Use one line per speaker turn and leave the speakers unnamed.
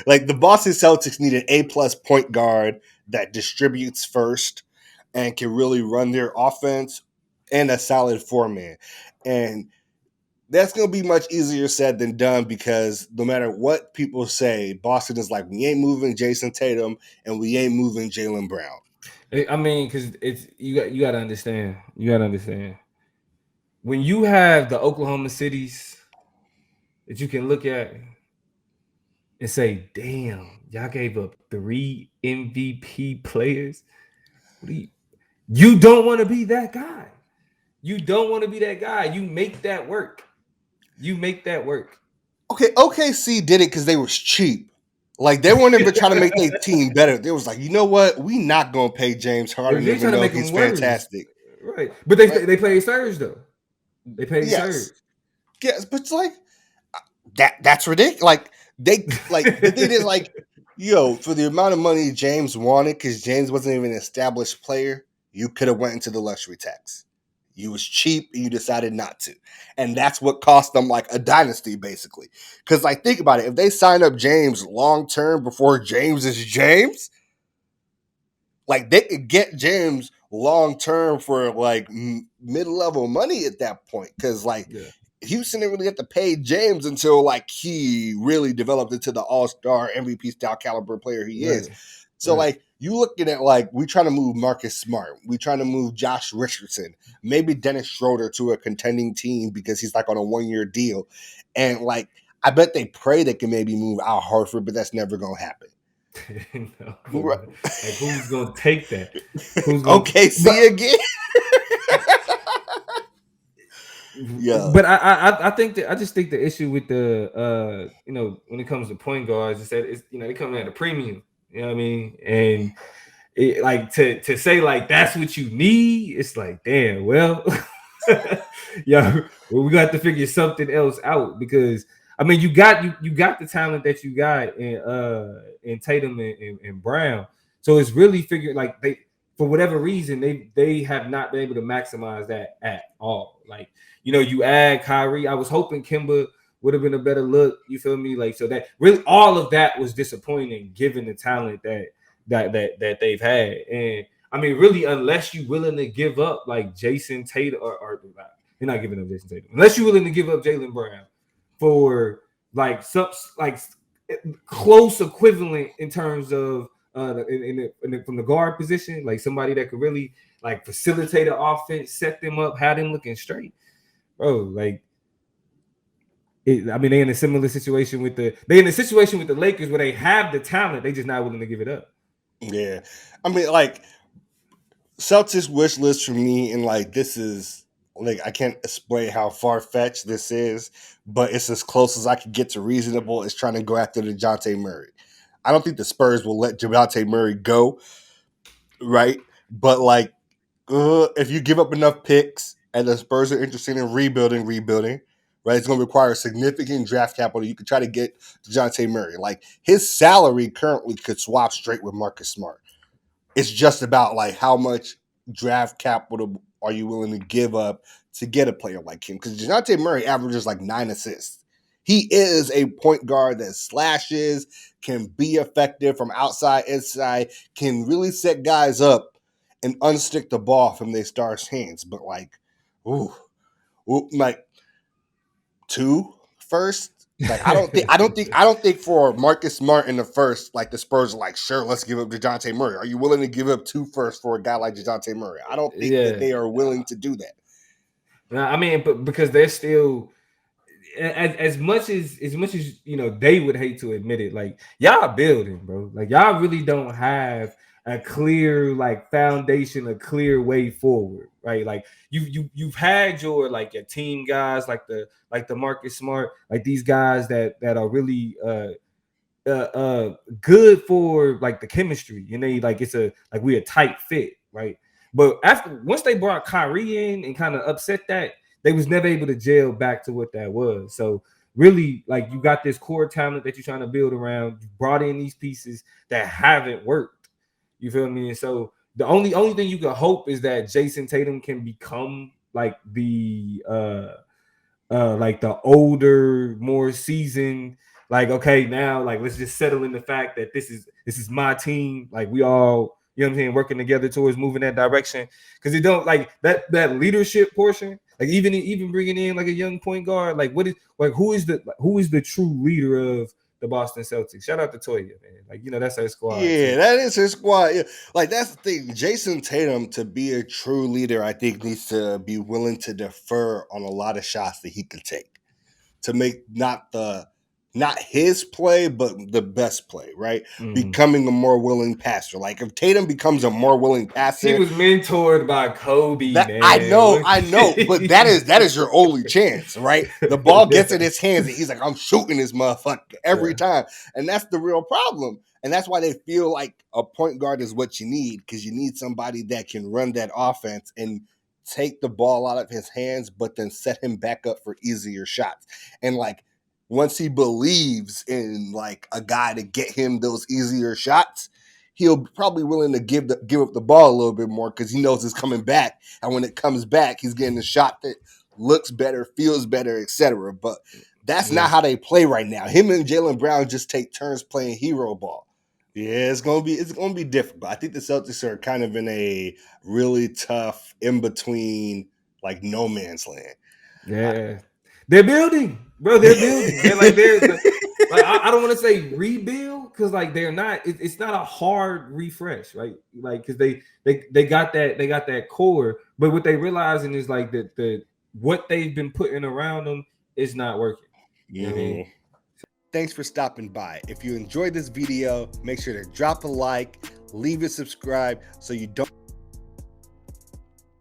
Like the Boston Celtics need an A+ point guard that distributes first and can really run their offense, and a solid four-man. And that's going to be much easier said than done because no matter what people say, Boston is like, we ain't moving Jason Tatum and we ain't moving Jaylen Brown.
I mean, because it's you got to understand. You got to understand when you have the Oklahoma cities that you can look at and say, "Damn, y'all gave up 3 MVP players." What do you don't want to be that guy. You don't want to be that guy. You make that work. You make that work.
Okay, OKC did it because they was cheap. Like they weren't even trying to make their team better. They was like, you know what? We not gonna pay James Harden
They're
even
trying to
though
make
he's
them worse,
fantastic.
right? But they
Right?
they play Surge though. They pay Surge.
Yes. Yes, but it's like that's ridiculous. Like they like the thing is like, for the amount of money James wanted, because James wasn't even an established player, you could have went into the luxury tax. You was cheap and you decided not to. And that's what cost them like a dynasty, basically. Because like think about it, if they sign up James long term before James is James, like they could get James long term for like mid level money at that point. Because like
Yeah,
Houston didn't really have to pay James until like he really developed into the all-star MVP style caliber player he is.
right,
So
right.
like you looking at like we trying to move Marcus Smart, we trying to move Josh Richardson, maybe Dennis Schroeder to a contending team because he's like on a 1-year deal, and like I bet they pray they can maybe move Al Horford, but that's never gonna happen.
No, like who's gonna take that? Who's gonna?
Okay,
But
see again. Yeah,
but I think that I just think the issue with the when it comes to point guards is that it's they come in at a premium. You know what I mean? And like to say like that's what you need, it's like damn. Well, yeah, well we got to figure something else out because I mean you got the talent that you got in Tatum and Brown, so it's really figured like they for whatever reason they have not been able to maximize that at all. Like you add Kyrie, I was hoping Kimba would have been a better look. You feel me? Like so that really all of that was disappointing given the talent that they've had. And I mean, really, unless you're willing to give up like Jason Tatum, or you're not giving up Jason Tatum, unless you're willing to give up Jaylen Brown for like some like close equivalent in terms of from the guard position, like somebody that could really like facilitate the offense, set them up, have them looking straight, bro. Like I mean, they in a situation with the Lakers where they have the talent, they just not willing to give it up.
yeah. I mean, like Celtics wish list for me, and like this is like I can't explain how far fetched this is, but it's as close as I could get to reasonable. Is trying to go after the Dejounte Murray. I don't think the Spurs will let Dejounte Murray go, right? But like, if you give up enough picks and the Spurs are interested in rebuilding, right? It's going to require significant draft capital. You could try to get Dejounte Murray. Like his salary currently could swap straight with Marcus Smart. It's just about like how much draft capital are you willing to give up to get a player like him? Because Dejounte Murray averages like 9 assists. He is a point guard that slashes, can be effective from outside, inside, can really set guys up and unstick the ball from their stars' hands. But like, like two first. Like I don't think for Marcus Smart in the first, like the Spurs are like, sure, let's give up Dejounte Murray. Are you willing to give up 2 firsts for a guy like Dejounte Murray? I don't think that
Yeah.
they are willing to do that.
I mean, but because they're still as much as they would hate to admit it, like y'all building, bro. Like y'all really don't have a clear like foundation, a clear way forward, right? Like you've had your team guys like the Marcus Smart, like these guys that are really good for like the chemistry, like it's a like we a tight fit, right? But after once they brought Kyrie in and kind of upset that, they was never able to gel back to what that was. So really, like you got this core talent that you're trying to build around. You brought in these pieces that haven't worked. You feel me? And so the only thing you can hope is that Jason Tatum can become like the older, more seasoned like, okay, now like let's just settle in the fact that this is my team. Like we all, you know what I'm saying, working together towards moving that direction. Because it don't like that leadership portion. Like even bringing in like a young point guard. Like what is like who is the true leader of the Boston Celtics? Shout out to Toya, man. Like that's our squad
Yeah,
too.
that is his squad. Yeah. Like that's the thing. Jason Tatum, to be a true leader, I think needs to be willing to defer on a lot of shots that he can take to make not his play, but the best play, right? Becoming a more willing passer. Like if Tatum becomes a more willing
He
passer,
was mentored by Kobe,
that I
man.
know, but that is your only chance, right? The ball gets in his hands and he's like, I'm shooting this motherfucker every time. And that's the real problem. And that's why they feel like a point guard is what you need, because you need somebody that can run that offense and take the ball out of his hands, but then set him back up for easier shots. And like once he believes in like a guy to get him those easier shots, he'll probably willing to give up the ball a little bit more because he knows it's coming back. And when it comes back, he's getting a shot that looks better, feels better, etc. But that's not how they play right now. Him and Jaylen Brown just take turns playing hero ball. Yeah, it's gonna be different. But I think the Celtics are kind of in a really tough in between, like no man's land.
Yeah, they're building, bro. They're building. Like I don't want to say rebuild because like they're not. It's not a hard refresh, right? Like because they got that core, but what they realizing is like that what they've been putting around them is not working. You know what I mean?
Thanks for stopping by. If you enjoyed this video, make sure to drop a like, leave a subscribe so you don't